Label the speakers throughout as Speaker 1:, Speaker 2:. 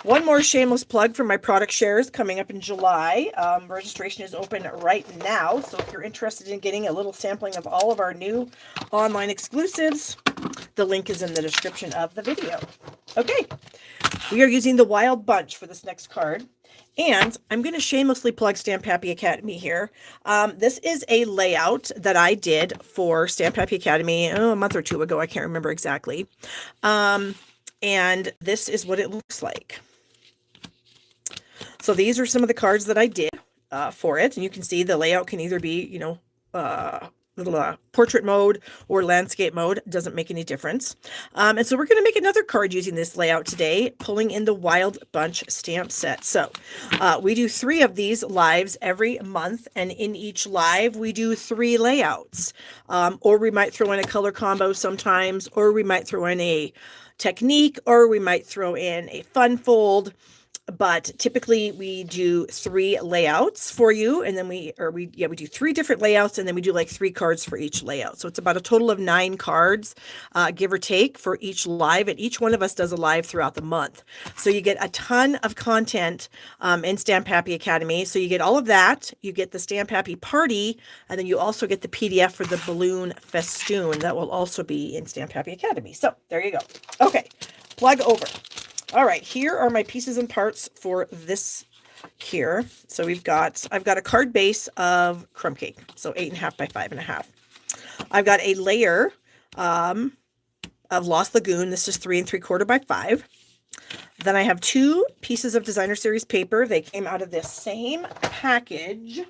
Speaker 1: One more shameless plug for my product shares coming up in July. Registration is open right now. So if you're interested in getting a little sampling of all of our new online exclusives, the link is in the description of the video. Okay, we are using the Wild Bunch for this next card. And I'm going to shamelessly plug Stamp Happy Academy here. This is a layout that I did for Stamp Happy Academy a month or two ago. I can't remember exactly. And this is what it looks like. So these are some of the cards that I did for it. And you can see the layout can either be, little portrait mode or landscape mode. Doesn't make any difference. And so we're going to make another card using this layout today, pulling in the Wild Bunch stamp set. So we do 3 of these lives every month, and in each live we do 3 layouts. Or we might throw in a color combo sometimes, or we might throw in a technique, or we might throw in a fun fold. But typically we do 3 layouts for you, and then we do 3 different layouts, and then we do like 3 cards for each layout. So it's about a total of 9 cards, give or take, for each live, and each one of us does a live throughout the month. So you get a ton of content in Stamp Happy Academy. So you get all of that, you get the Stamp Happy Party, and then you also get the PDF for the balloon festoon that will also be in Stamp Happy Academy. So there you go. Okay, plug over. All right, here are my pieces and parts for this here. So I've got a card base of crumb cake, so 8.5 by 5.5. I've got a layer of Lost Lagoon. This is 3 3/4 by 5. Then I have 2 pieces of Designer Series paper. They came out of this same package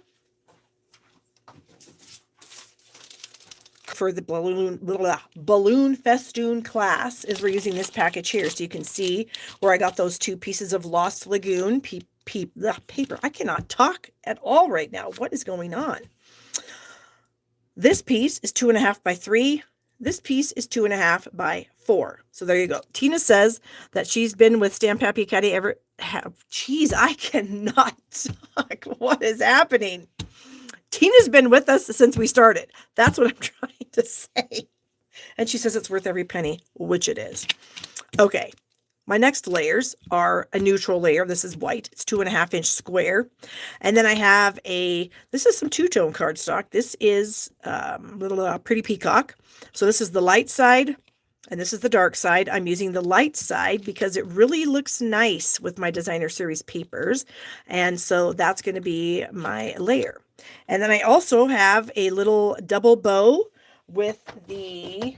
Speaker 1: for the balloon festoon class. Is we're using this package here, so you can see where I got those 2 pieces of Lost Lagoon paper. I cannot talk at all right now. What is going on? This piece is 2.5 by 3. This piece is 2.5 by 4. So there you go. Tina says that she's been with Stamp Happy Academy Jeez, I cannot talk. What is happening? Tina's been with us since we started. That's what I'm trying to say. And she says it's worth every penny, which it is. Okay. My next layers are a neutral layer. This is white. It's 2.5-inch square. And then I have this is some two-tone cardstock. This is little Pretty Peacock. So this is the light side, and this is the dark side. I'm using the light side because it really looks nice with my Designer Series papers. And so that's going to be my layer. And then I also have a little double bow with the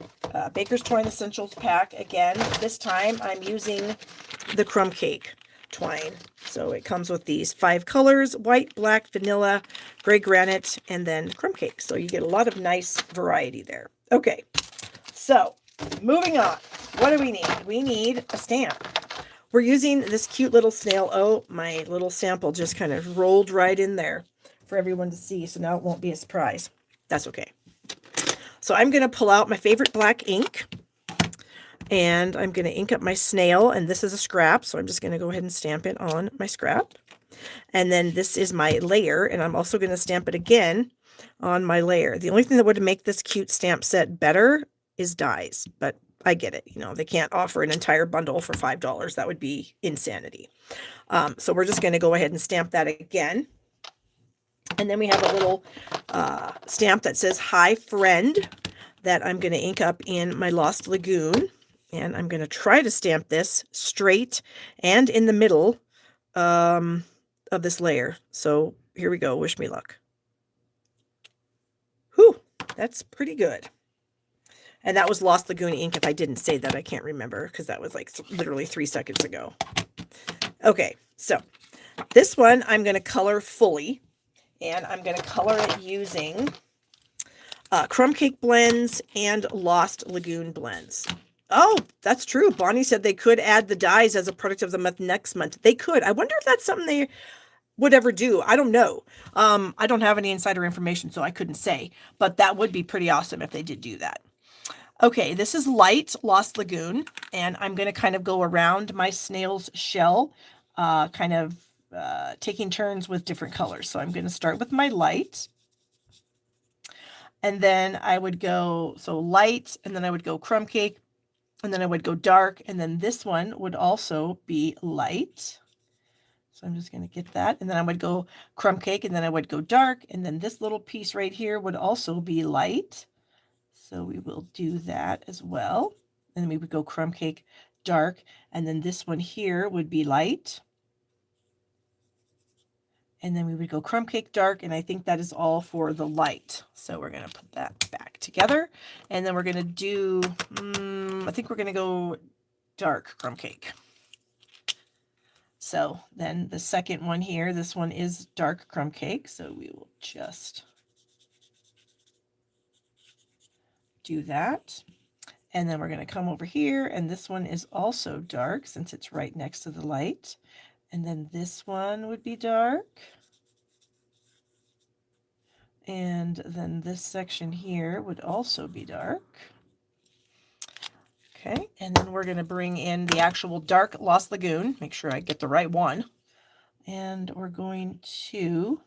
Speaker 1: Baker's Twine Essentials pack. Again, this time I'm using the crumb cake twine. So it comes with these 5 colors: white, black, vanilla, gray granite, and then crumb cake. So you get a lot of nice variety there. Okay, so moving on. What do we need? We need a stamp. We're using this cute little snail. Oh, my little sample just kind of rolled right in there for everyone to see, so now it won't be a surprise. That's okay. So I'm going to pull out my favorite black ink, and I'm going to ink up my snail, and this is a scrap, so I'm just going to go ahead and stamp it on my scrap. And then this is my layer, and I'm also going to stamp it again on my layer. The only thing that would make this cute stamp set better is dies, but I get it. They can't offer an entire bundle for $5. That would be insanity. So we're just going to go ahead and stamp that again. And then we have a little stamp that says "Hi Friend" that I'm going to ink up in my Lost Lagoon. And I'm going to try to stamp this straight and in the middle of this layer. So here we go. Wish me luck. Whew, that's pretty good. And that was Lost Lagoon ink. If I didn't say that, I can't remember because that was like literally 3 seconds ago. Okay, so this one I'm going to color fully. And I'm going to color it using crumb cake blends and Lost Lagoon blends. Oh, that's true. Bonnie said they could add the dies as a product of the month next month. They could. I wonder if that's something they would ever do. I don't know. I don't have any insider information, so I couldn't say. But that would be pretty awesome if they did do that. Okay, this is light Lost Lagoon. And I'm going to kind of go around my snail's shell, taking turns with different colors. So I'm going to start with my light. And then I would go, so light, and then I would go crumb cake, and then I would go dark, and then this one would also be light. So I'm just going to get that, and then I would go crumb cake, and then I would go dark, and then this little piece right here would also be light. So we will do that as well. And then we would go crumb cake, dark, and then this one here would be light. And then we would go crumb cake, dark, and I think that is all for the light. So we're going to put that back together, and then we're going to do, I think we're going to go dark crumb cake. So then the second one here, this one is dark crumb cake, so we will just do that. And then we're going to come over here, and this one is also dark since it's right next to the light. And then this one would be dark. And then this section here would also be dark. Okay, and then we're going to bring in the actual dark Lost Lagoon. Make sure I get the right one. And we're going to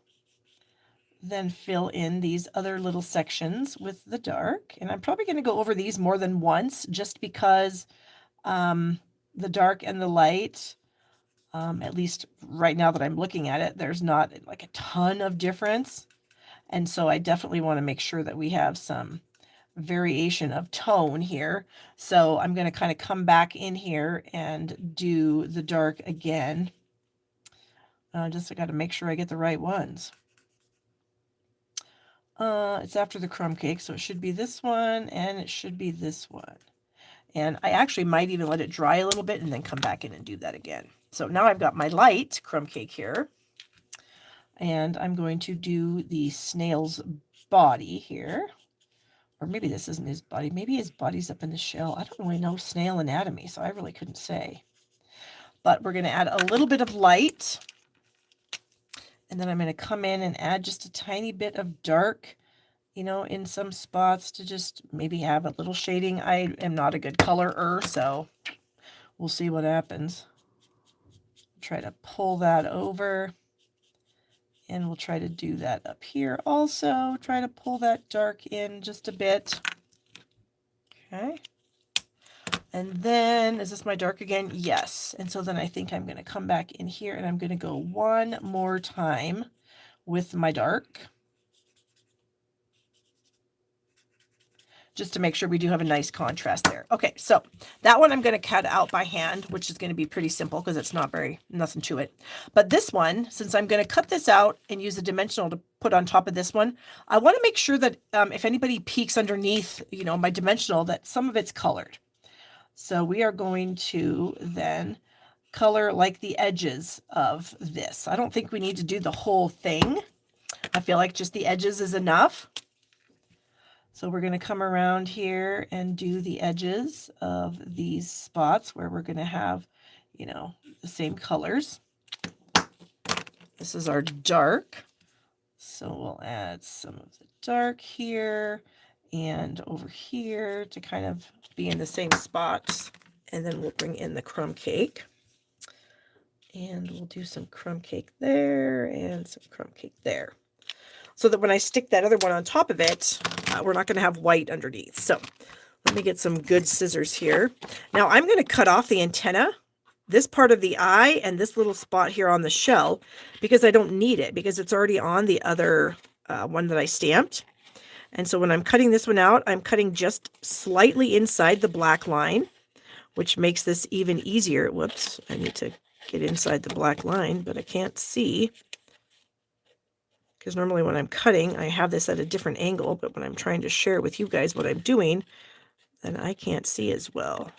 Speaker 1: then fill in these other little sections with the dark. And I'm probably going to go over these more than once just because the dark and the light, at least right now that I'm looking at it, there's not like a ton of difference. And so I definitely want to make sure that we have some variation of tone here. So I'm going to kind of come back in here and do the dark again. I got to make sure I get the right ones. It's after the crumb cake, so it should be this one, and it should be this one. And I actually might even let it dry a little bit and then come back in and do that again. So now I've got my light crumb cake here. And I'm going to do the snail's body here. Or maybe this isn't his body. Maybe his body's up in the shell. I don't really know snail anatomy, so I really couldn't say. But we're going to add a little bit of light. And then I'm going to come in and add just a tiny bit of dark, in some spots to just maybe have a little shading. I am not a good colorer, so we'll see what happens. Try to pull that over. And we'll try to do that up here also. Try to pull that dark in just a bit. Okay. And then, is this my dark again? Yes. And so then I think I'm going to come back in here and I'm going to go one more time with my dark. Just to make sure we do have a nice contrast there. Okay, so that one I'm going to cut out by hand, which is going to be pretty simple because it's nothing to it. But this one, since I'm going to cut this out and use a dimensional to put on top of this one, I want to make sure that if anybody peeks underneath, my dimensional, that some of it's colored. So we are going to then color like the edges of this. I don't think we need to do the whole thing. I feel like just the edges is enough. So we're going to come around here and do the edges of these spots where we're going to have, the same colors. This is our dark. So we'll add some of the dark here and over here to kind of be in the same spots. And then we'll bring in the crumb cake. And we'll do some crumb cake there and some crumb cake there. So that when I stick that other one on top of it, we're not going to have white underneath. So let me get some good scissors here. Now I'm going to cut off the antenna, this part of the eye, and this little spot here on the shell, because I don't need it, because it's already on the other one that I stamped. And so when I'm cutting this one out, I'm cutting just slightly inside the black line, which makes this even easier. Whoops, I need to get inside the black line, but I can't see. Because normally when I'm cutting, I have this at a different angle, but when I'm trying to share with you guys what I'm doing, then I can't see as well.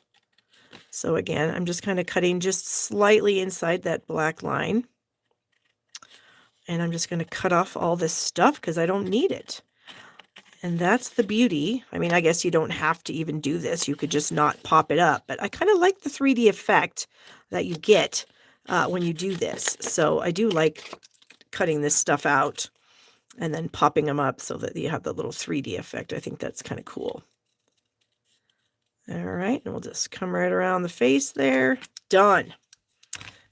Speaker 1: So again, I'm just kind of cutting just slightly inside that black line. And I'm just going to cut off all this stuff because I don't need it. And that's the beauty. I mean, I guess you don't have to even do this. You could just not pop it up. But I kind of like the 3D effect that you get when you do this. So I do like cutting this stuff out and then popping them up so that you have the little 3D effect. I think that's kind of cool. All right, and we'll just come right around the face there. Done.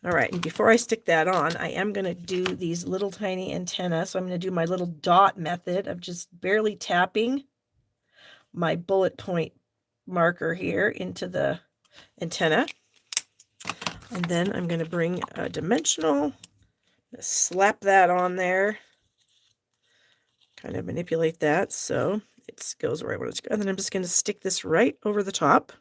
Speaker 1: All right, and before I stick that on, I am going to do these little tiny antennas. So I'm going to do my little dot method of just barely tapping my bullet point marker here into the antenna. And then I'm going to bring a dimensional, slap that on there, kind of manipulate that so it goes where I want it to go. And then I'm just going to stick this right over the top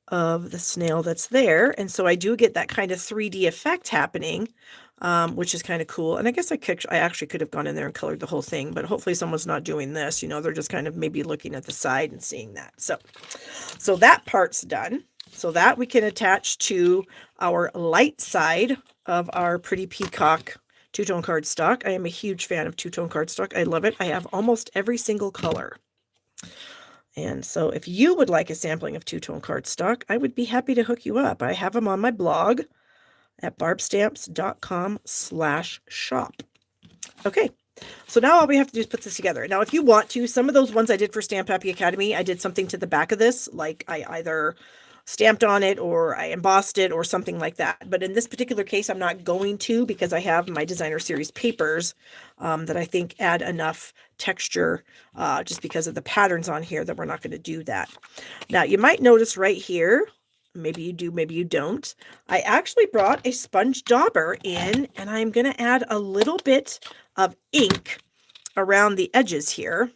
Speaker 1: of the snail that's there. And so I do get that kind of 3D effect happening, which is kind of cool. And I guess I actually could have gone in there and colored the whole thing, but hopefully someone's not doing this. You know, they're just kind of maybe looking at the side and seeing that. So that part's done. So that we can attach to our light side of our pretty peacock two-tone cardstock. I am a huge fan of two-tone cardstock. I love it. I have almost every single color. And so if you would like a sampling of two-tone cardstock, I would be happy to hook you up. I have them on my blog at barbstamps.com/shop. Okay, so now all we have to do is put this together. Now, if you want to, some of those ones I did for Stamp Happy Academy, I did something to the back of this, like I either stamped on it or I embossed it or something like that. But in this particular case, I'm not going to, because I have my designer series papers that I think add enough texture just because of the patterns on here that we're not going to do that. Now, you might notice right here, maybe you do, maybe you don't, I actually brought a sponge dauber in, and I'm going to add a little bit of ink around the edges here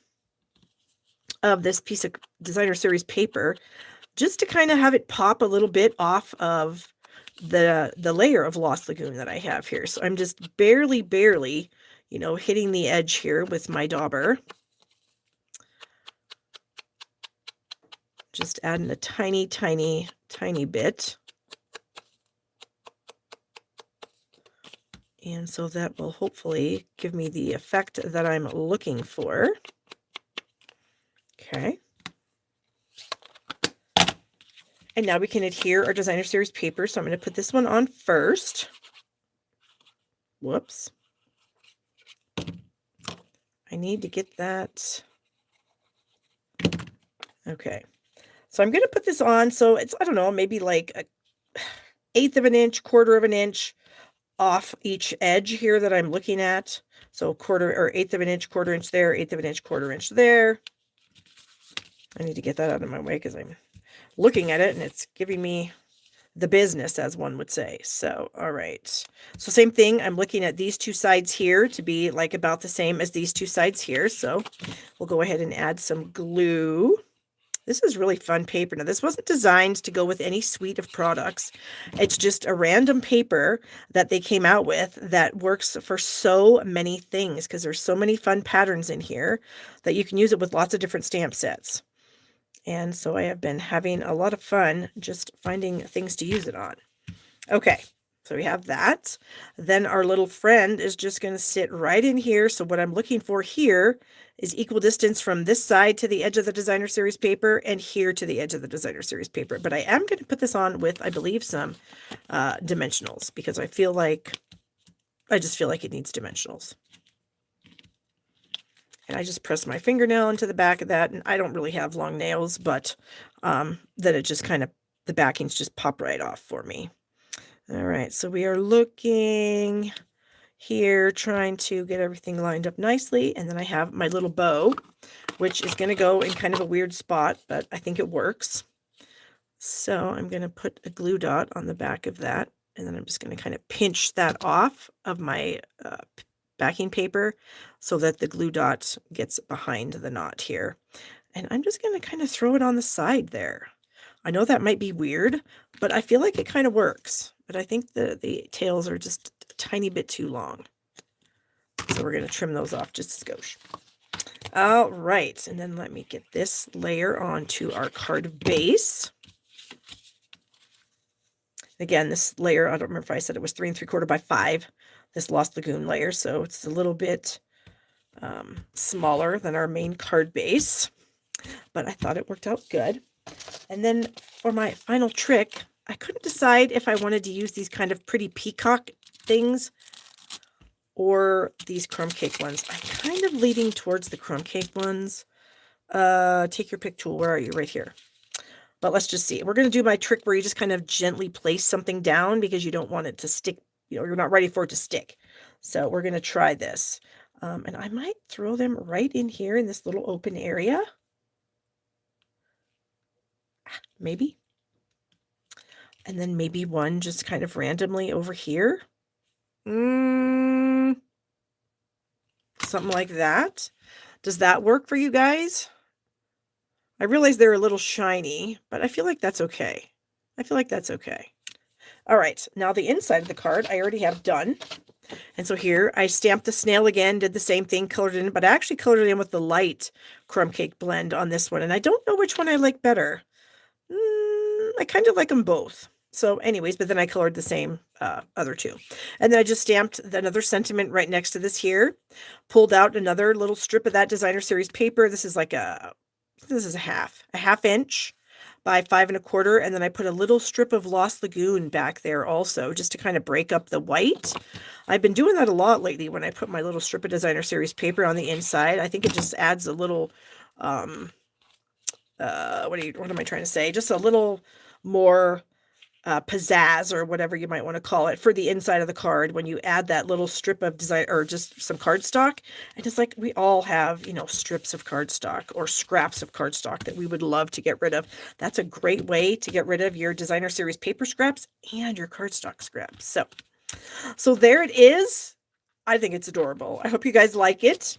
Speaker 1: of this piece of designer series paper, just to kind of have it pop a little bit off of the layer of Lost Lagoon that I have here. So I'm just barely, you know, hitting the edge here with my dauber. Just adding a tiny bit. And so that will hopefully give me the effect that I'm looking for. Okay. And now we can adhere our designer series paper. So I'm going to put this one on first. Whoops. I need to get that. Okay. So I'm going to put this on. So it's, I don't know, maybe like a 1/8 of an inch, 1/4 of an inch off each edge here that I'm looking at. So 1/4 or 1/8 of an inch, 1/4 inch there, 1/8 of an inch, 1/4 inch there. I need to get that out of my way because I'm looking at it and it's giving me the business, as one would say. So, all right. So same thing. I'm looking at these two sides here to be like about the same as these two sides here. So we'll go ahead and add some glue. This is really fun paper. Now, this wasn't designed to go with any suite of products. It's just a random paper that they came out with that works for so many things because there's so many fun patterns in here that you can use it with lots of different stamp sets. And so I have been having a lot of fun just finding things to use it on. Okay, so we have that. Then our little friend is just going to sit right in here. So what I'm looking for here is equal distance from this side to the edge of the designer series paper and here to the edge of the designer series paper. But I am going to put this on with, I believe, some dimensionals because I just feel like it needs dimensionals. And I just press my fingernail into the back of that, and I don't really have long nails, but then it just kind of, the backings just pop right off for me. All right, so we are looking here, trying to get everything lined up nicely, and then I have my little bow, which is going to go in kind of a weird spot, but I think it works. So I'm going to put a glue dot on the back of that, and then I'm just going to kind of pinch that off of my backing paper so that the glue dot gets behind the knot here. And I'm just going to kind of throw it on the side there. I know that might be weird, but I feel like it kind of works. But I think the tails are just a tiny bit too long. So we're going to trim those off just a skosh. All right, and then let me get this layer onto our card base. Again, this layer, I don't remember if I said it was 3 3/4 by 5. This Lost Lagoon layer, so it's a little bit smaller than our main card base, but I thought it worked out good. And then for my final trick, I couldn't decide if I wanted to use these kind of pretty peacock things or these crumb cake ones. I'm kind of leaning towards the crumb cake ones. Take your pick tool. Where are you? Right here. But let's just see. We're going to do my trick where you just kind of gently place something down because you don't want it to stick. You know, you're not ready for it to stick. So we're going to try this. And I might throw them right in here in this little open area. maybe. And then maybe one just kind of randomly over here. Something like that. Does that work for you guys? I realize they're a little shiny, but I feel like that's okay. I feel like that's okay. All right, now the inside of the card I already have done. And so here I stamped the snail again, did the same thing, colored it in, but I actually colored it in with the light crumb cake blend on this one. And I don't know which one I like better. I kind of like them both. So anyways, but then I colored the same other two. And then I just stamped another sentiment right next to this here. Pulled out another little strip of that designer series paper. This is a half inch by 5 1/4. And then I put a little strip of Lost Lagoon back there also, just to kind of break up the white. I've been doing that a lot lately when I put my little strip of designer series paper on the inside. I think it just adds a little, what am I trying to say? Just a little more pizzazz, or whatever you might want to call it, for the inside of the card when you add that little strip of design, or just some cardstock. And it's like, we all have, strips of cardstock or scraps of cardstock that we would love to get rid of. That's a great way to get rid of your designer series paper scraps and your cardstock scraps. So there it is. I think it's adorable. I hope you guys like it.